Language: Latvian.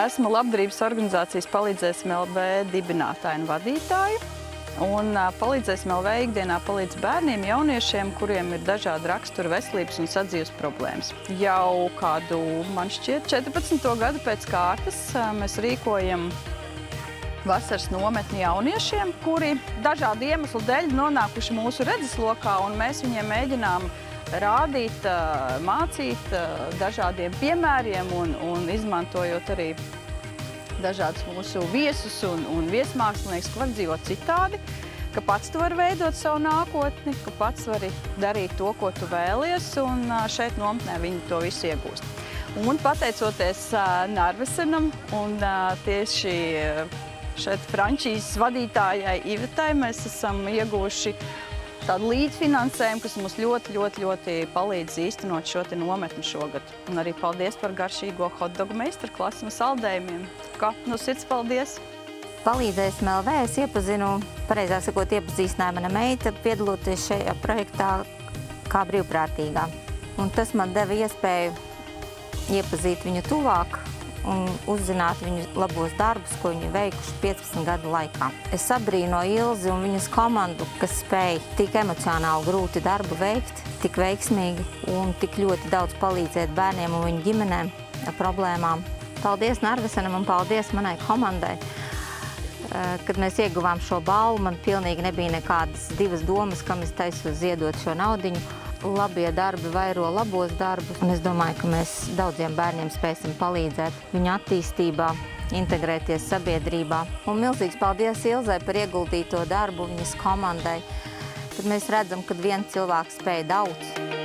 Esmu labdarības organizācijas Palīdzēsim LV dibinātāja un vadītāja. Un Palīdzēsim LV ikdienā palīdz bērniem, jauniešiem, kuriem ir dažādi rakstura veselības un sadzīves problēmas. Jau kādu, man šķiet, 14. gadu pēc kārtas mēs rīkojam vasaras nometni jauniešiem, kuri dažādu iemeslu dēļ nonākuši mūsu redzeslokā, un mēs viņiem mēģinām rādīt, mācīt dažādiem piemēriem un izmantojot arī dažādus mūsu viesus un viesmāksliniekus, ka var dzīvot citādi, ka pats tu vari veidot savu nākotni, ka pats vari darīt to, ko tu vēlies, un šeit nometnē viņi to visu iegūst. Un pateicoties Narvesenam un tieši šeit frančīzes vadītājai Ivetai, mēs esam ieguvuši tādu līdzfinansējumu, kas mums ļoti palīdz īstenot šo te nometni šogad. Un arī paldies par garšīgo hotdogu meistarklasi un saldējumiem. Kā no sirds paldies! Palīdzēsim LV es iepazinu, pareizāk sakot, iepazīstināja mana meita, piedaloties šajā projektā kā brīvprātīgā. Un tas man deva iespēju iepazīt viņu tuvāk un uzzināt viņu labos darbus, ko viņi veikuši 15 gadu laikā. Es abrīnoju Ilzi un viņas komandu, kas spēja tik emocionāli grūti darbu veikt, tik veiksmīgi un tik ļoti daudz palīdzēt bērniem un viņu ģimenēm ar problēmām. Paldies Narvesenam un paldies manai komandai. Kad mēs ieguvām šo balvu, man pilnīgi nebija nekādas divas domas, kam es taisu ziedot šo naudiņu. Labie darbi vairo labos darbus, un es domāju, ka mēs daudziem bērniem spēsim palīdzēt viņu attīstībā, integrēties sabiedrībā. Un milzīgs paldies Ilzai par ieguldīto darbu, viņas komandai, kad mēs redzam, ka viens cilvēks spēj daudz.